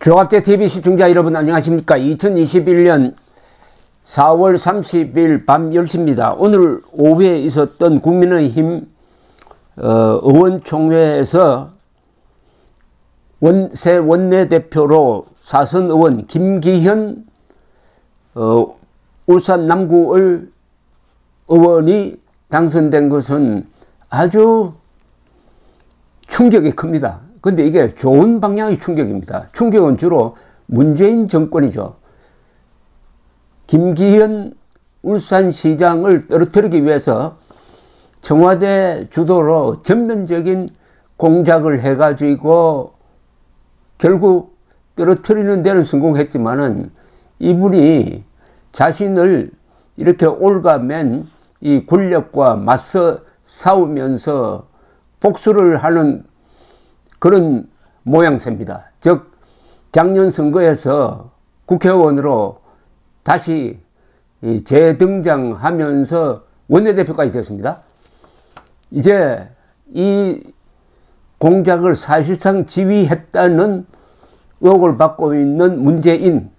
조갑제TV 시청자 여러분 안녕하십니까. 2021년 4월 30일 밤 10시입니다. 오늘 오후에 있었던 국민의힘 의원총회에서 새 원내대표로 사선 의원 김기현 울산 남구을 의원이 당선된 것은 아주 충격이 큽니다. 근데 이게 좋은 방향의 충격입니다. 충격은 주로 문재인 정권이죠. 김기현 울산시장을 떨어뜨리기 위해서 청와대 주도로 전면적인 공작을 해가지고 결국 떨어뜨리는 데는 성공했지만은 이분이 자신을 이렇게 올가맨 이 권력과 맞서 싸우면서 복수를 하는 그런 모양새입니다. 즉 작년 선거에서 국회의원으로 다시 재등장하면서 원내대표까지 됐습니다. 이제 이 공작을 사실상 지휘했다는 의혹을 받고 있는 문재인,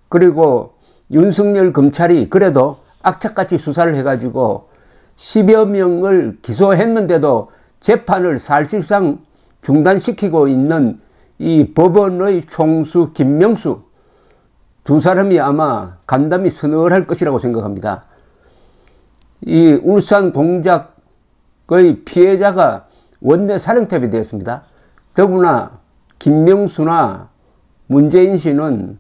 그리고 윤석열 검찰이 그래도 악착같이 수사를 해가지고 10여 명을 기소했는데도 재판을 사실상 중단시키고 있는 이 법원의 총수 김명수, 두 사람이 아마 간담이 서늘할 것이라고 생각합니다. 이 울산 공작의 피해자가 원내 사령탑이 되었습니다. 더구나 김명수나 문재인 씨는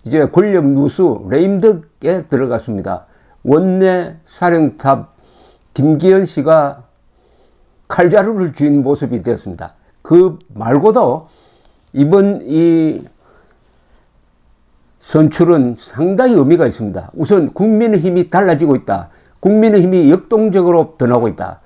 이제 권력 누수 레임덕에 들어갔습니다. 원내 사령탑 김기현 씨가 칼자루를 쥔 모습이 되었습니다. 그 말고도 이번 이 선출은 상당히 의미가 있습니다. 우선 국민의힘이 달라지고 있다. 국민의힘이 역동적으로 변하고 있다.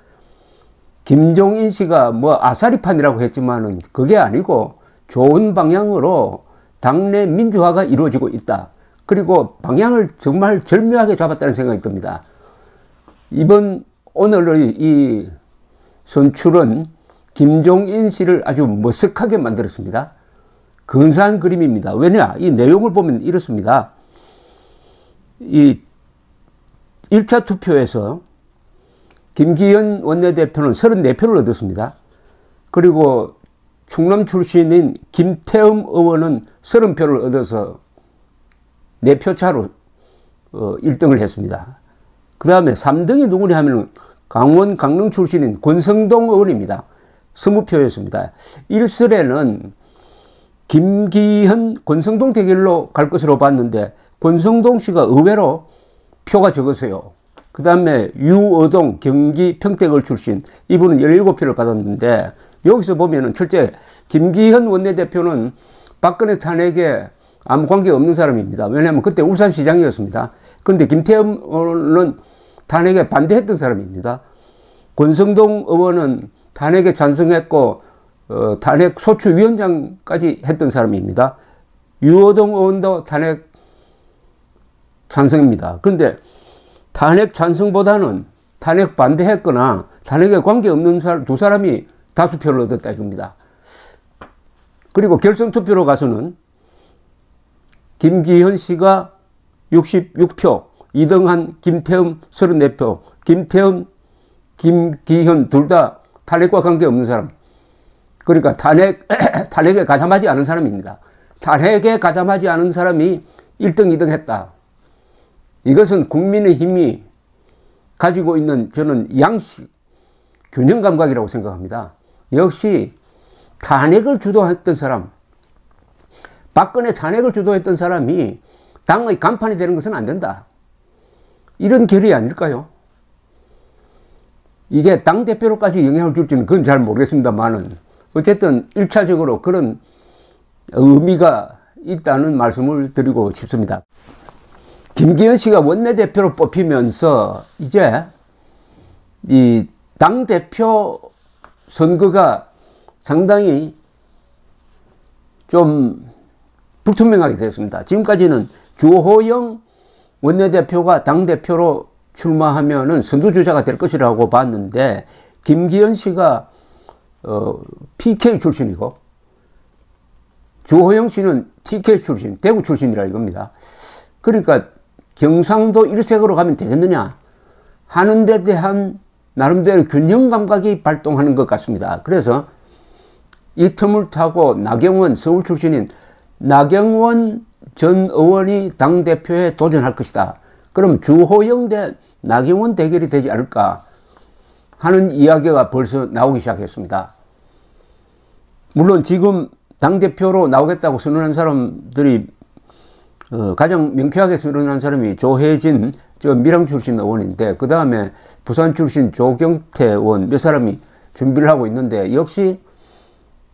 김종인 씨가 뭐 아사리판이라고 했지만은 그게 아니고 좋은 방향으로 당내 민주화가 이루어지고 있다. 그리고 방향을 정말 절묘하게 잡았다는 생각이 듭니다. 오늘의 이 선출은 김종인 씨를 아주 머쓱하게 만들었습니다. 근사한 그림입니다. 왜냐? 이 내용을 보면 이렇습니다. 이 1차 투표에서 김기현 원내대표는 34표를 얻었습니다. 그리고 충남 출신인 김태흠 의원은 30표를 얻어서 4표 차로 1등을 했습니다. 그 다음에 3등이 누구냐 하면 강원 강릉 출신인 권성동 의원입니다. 20표였습니다. 1설에는 김기현 권성동 대결로 갈 것으로 봤는데 권성동 씨가 의외로 표가 적었어요. 그 다음에 유어동 경기 평택을 출신, 이분은 17표를 받았는데, 여기서 보면은 첫째 김기현 원내대표는 박근혜 탄핵에 아무 관계 없는 사람입니다. 왜냐하면 그때 울산시장이었습니다. 그런데 김태흠 의원은 탄핵에 반대했던 사람입니다. 권성동 의원은 탄핵에 찬성했고 탄핵 소추위원장까지 했던 사람입니다. 유어동 의원도 탄핵 찬성입니다. 그런데 탄핵 찬성보다는 탄핵 반대했거나 탄핵에 관계없는 두 사람이 다수표를 얻었다 이겁니다. 그리고 결선투표로 가서는 김기현 씨가 66표, 2등한 김태흠 34표, 김태흠, 김기현 둘 다 탄핵과 관계없는 사람. 그러니까 탄핵에 가담하지 않은 사람입니다. 탄핵에 가담하지 않은 사람이 1등, 2등 했다. 이것은 국민의힘이 가지고 있는 저는 양식, 균형 감각이라고 생각합니다. 역시 탄핵을 주도했던 사람, 박근혜 탄핵을 주도했던 사람이 당의 간판이 되는 것은 안 된다. 이런 결의 아닐까요? 이게 당대표로까지 영향을 줄지는 그건 잘 모르겠습니다만은 어쨌든 1차적으로 그런 의미가 있다는 말씀을 드리고 싶습니다. 김기현 씨가 원내대표로 뽑히면서 이제 이 당대표 선거가 상당히 좀 불투명하게 되었습니다. 지금까지는 주호영 원내대표가 당대표로 출마하면은 선두주자가 될 것이라고 봤는데, 김기현 씨가 PK 출신이고 주호영 씨는 TK 출신, 대구 출신이라 이겁니다. 그러니까 경상도 일색으로 가면 되겠느냐 하는 데 대한 나름대로 균형 감각이 발동하는 것 같습니다. 그래서 이 틈을 타고 나경원, 서울 출신인 나경원 전 의원이 당대표에 도전할 것이다. 그럼 주호영 대 나경원 대결이 되지 않을까 하는 이야기가 벌써 나오기 시작했습니다. 물론 지금 당대표로 나오겠다고 선언한 사람들이 가장 명쾌하게 선언한 사람이 조혜진 밀양 출신 의원인데, 그 다음에 부산 출신 조경태 의원 몇 사람이 준비를 하고 있는데, 역시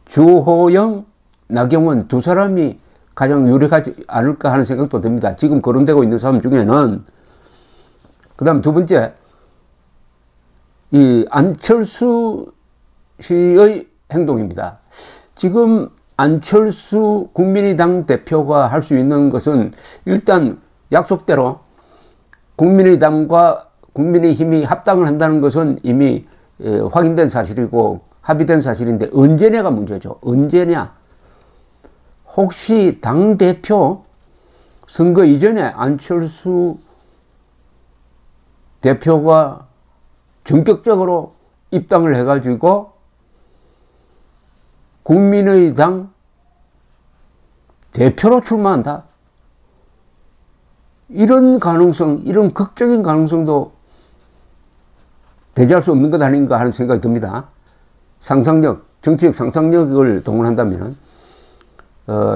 주호영, 나경원 두 사람이 가장 유력하지 않을까 하는 생각도 듭니다. 지금 거론되고 있는 사람 중에는. 그 다음 두 번째, 이 안철수 씨의 행동입니다. 지금 안철수 국민의당 대표가 할 수 있는 것은 일단 약속대로 국민의당과 국민의힘이 합당을 한다는 것은 이미 확인된 사실이고 합의된 사실인데, 언제냐가 문제죠. 언제냐. 혹시 당대표 선거 이전에 안철수 대표가 전격적으로 입당을 해가지고 국민의당 대표로 출마한다. 이런 가능성, 이런 극적인 가능성도 배제할 수 없는 것 아닌가 하는 생각이 듭니다. 상상력, 정치적 상상력을 동원한다면,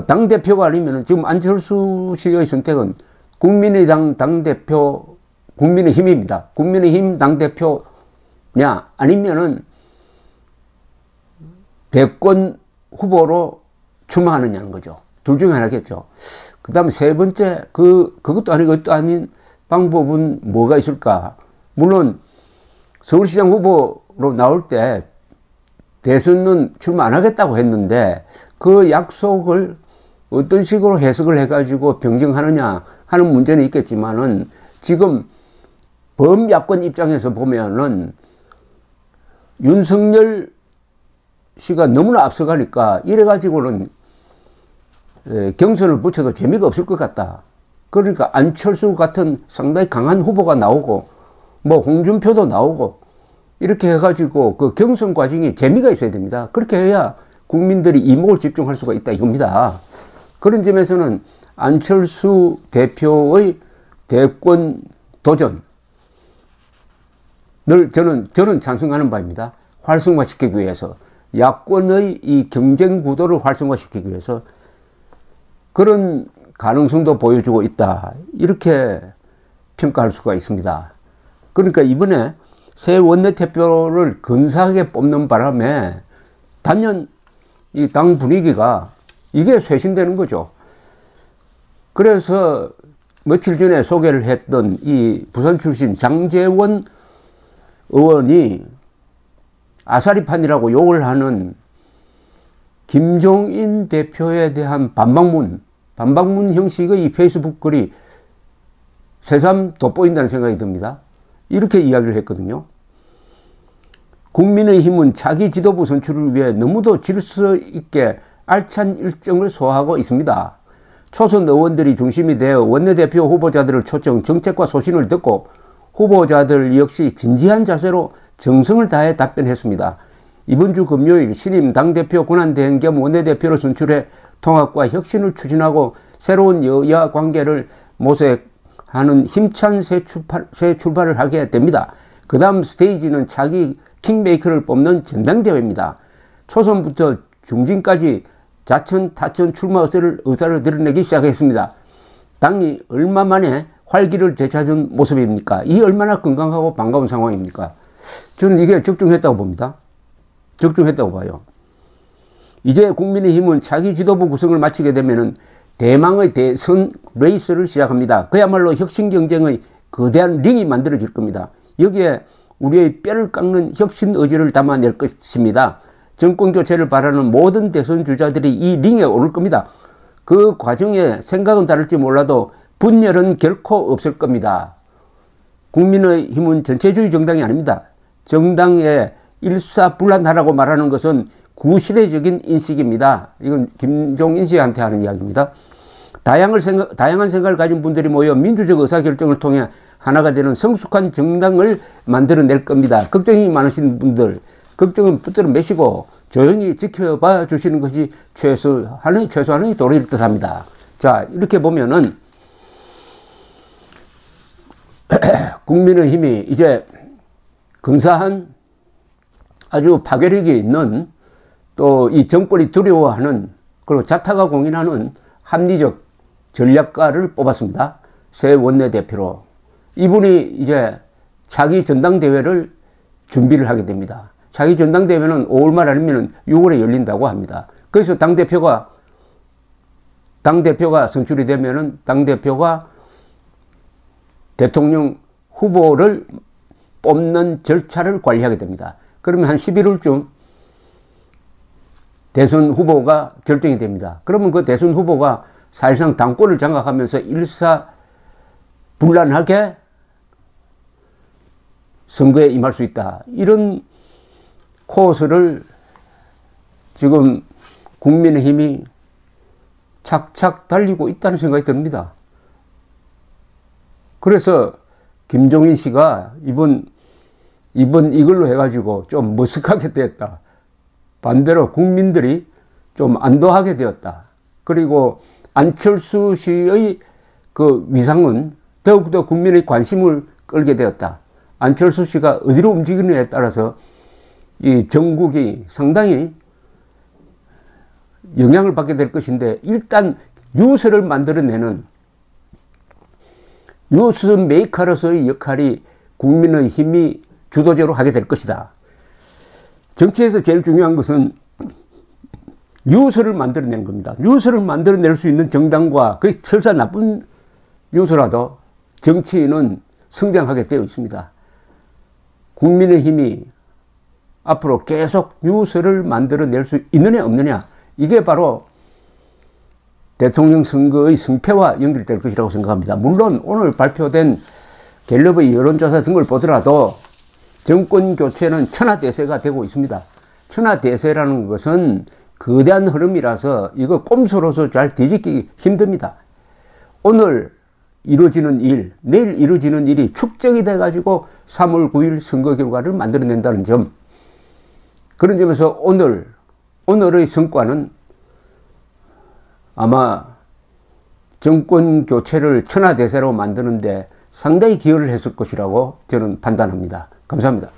당대표가 아니면 지금 안철수 씨의 선택은 국민의당 당대표, 국민의힘입니다. 국민의힘 당대표냐, 아니면은 대권 후보로 출마하느냐는 거죠. 둘 중에 하나겠죠. 그 다음 세 번째, 그것도 아니고 그것도 아닌 방법은 뭐가 있을까? 물론 서울시장 후보로 나올 때 대선은 출마 안 하겠다고 했는데, 그 약속을 어떤 식으로 해석을 해가지고 변경하느냐 하는 문제는 있겠지만은, 지금 범야권 입장에서 보면은 윤석열 씨가 너무나 앞서가니까 이래가지고는 경선을 붙여도 재미가 없을 것 같다. 그러니까 안철수 같은 상당히 강한 후보가 나오고, 뭐 홍준표도 나오고, 이렇게 해가지고 그 경선 과정이 재미가 있어야 됩니다. 그렇게 해야 국민들이 이목을 집중할 수가 있다 이겁니다. 그런 점에서는 안철수 대표의 대권 도전을 저는 찬성하는 바입니다. 활성화시키기 위해서, 야권의 이 경쟁 구도를 활성화시키기 위해서 그런 가능성도 보여주고 있다. 이렇게 평가할 수가 있습니다. 그러니까 이번에 새 원내대표를 근사하게 뽑는 바람에 단연 이 당 분위기가 이게 쇄신되는 거죠. 그래서 며칠 전에 소개를 했던 이 부산 출신 장제원 의원이 아사리판이라고 욕을 하는 김종인 대표에 대한 반박문 형식의 이 페이스북 글이 새삼 돋보인다는 생각이 듭니다. 이렇게 이야기를 했거든요. 국민의힘은 차기 지도부 선출을 위해 너무도 질서 있게 알찬 일정을 소화하고 있습니다. 초선 의원들이 중심이 되어 원내대표 후보자들을 초청, 정책과 소신을 듣고 후보자들 역시 진지한 자세로 정성을 다해 답변했습니다. 이번 주 금요일 신임 당대표 권한대행 겸 원내대표를 선출해 통합과 혁신을 추진하고 새로운 여야 관계를 모색하는 힘찬 새 출발을 하게 됩니다. 그 다음 스테이지는 차기 킹메이커를 뽑는 전당대회입니다. 초선부터 중진까지 자천, 타천 출마 의사를 드러내기 시작했습니다. 당이 얼마 만에 활기를 되찾은 모습입니까? 이 얼마나 건강하고 반가운 상황입니까? 저는 이게 적중했다고 봅니다. 적중했다고 봐요. 이제 국민의힘은 차기 지도부 구성을 마치게 되면은 대망의 대선 레이스를 시작합니다. 그야말로 혁신 경쟁의 거대한 링이 만들어질 겁니다. 여기에 우리의 뼈를 깎는 혁신 의지를 담아낼 것입니다. 정권 교체를 바라는 모든 대선 주자들이 이 링에 오를 겁니다. 그 과정에 생각은 다를지 몰라도 분열은 결코 없을 겁니다. 국민의힘은 전체주의 정당이 아닙니다. 정당에 일사불란하라고 말하는 것은 구시대적인 인식입니다. 이건 김종인 씨한테 하는 이야기입니다. 다양한 생각을 가진 분들이 모여 민주적 의사결정을 통해 하나가 되는 성숙한 정당을 만들어낼 겁니다. 걱정이 많으신 분들, 걱정은 붙들어 매시고 조용히 지켜봐 주시는 것이 최소한의 도리일 듯 합니다. 자, 이렇게 보면은 국민의힘이 이제 근사한 아주 파괴력이 있는 또 이 정권이 두려워하는 그리고 자타가 공인하는 합리적 전략가를 뽑았습니다. 새 원내대표로. 이분이 이제 차기 전당대회를 준비를 하게 됩니다. 차기 전당대회는 5월 말 아니면 6월에 열린다고 합니다. 그래서 당대표가 선출이 되면은 당대표가 대통령 후보를 뽑는 절차를 관리하게 됩니다. 그러면 한 11월쯤 대선 후보가 결정이 됩니다. 그러면 그 대선 후보가 사실상 당권을 장악하면서 일사불란하게 선거에 임할 수 있다. 이런 코스를 지금 국민의힘이 착착 달리고 있다는 생각이 듭니다. 그래서 김종인 씨가 이번 이걸로 해가지고 좀 머쓱하게 되었다. 반대로 국민들이 좀 안도하게 되었다. 그리고 안철수 씨의 그 위상은 더욱더 국민의 관심을 끌게 되었다. 안철수 씨가 어디로 움직이느냐에 따라서 이 전국이 상당히 영향을 받게 될 것인데, 일단 뉴스를 만들어내는 뉴스 메이커로서의 역할이 국민의힘이 주도적으로 하게 될 것이다. 정치에서 제일 중요한 것은 뉴스를 만들어내는 겁니다. 뉴스를 만들어낼 수 있는 정당과 그 설사 나쁜 뉴스라도 정치인은 성장하게 되어 있습니다. 국민의힘이 앞으로 계속 뉴스를 만들어낼 수 있느냐 없느냐, 이게 바로 대통령 선거의 승패와 연결될 것이라고 생각합니다. 물론 오늘 발표된 갤럽의 여론조사 등 걸 보더라도 정권 교체는 천하대세가 되고 있습니다. 천하대세라는 것은 거대한 흐름이라서 이거 꼼수로서 잘 뒤집기 힘듭니다. 오늘 이루어지는 일, 내일 이루어지는 일이 축적이 돼가지고 3월 9일 선거 결과를 만들어낸다는 점, 그런 점에서 오늘의 성과는 아마 정권 교체를 천하대세로 만드는데 상당히 기여를 했을 것이라고 저는 판단합니다. 감사합니다.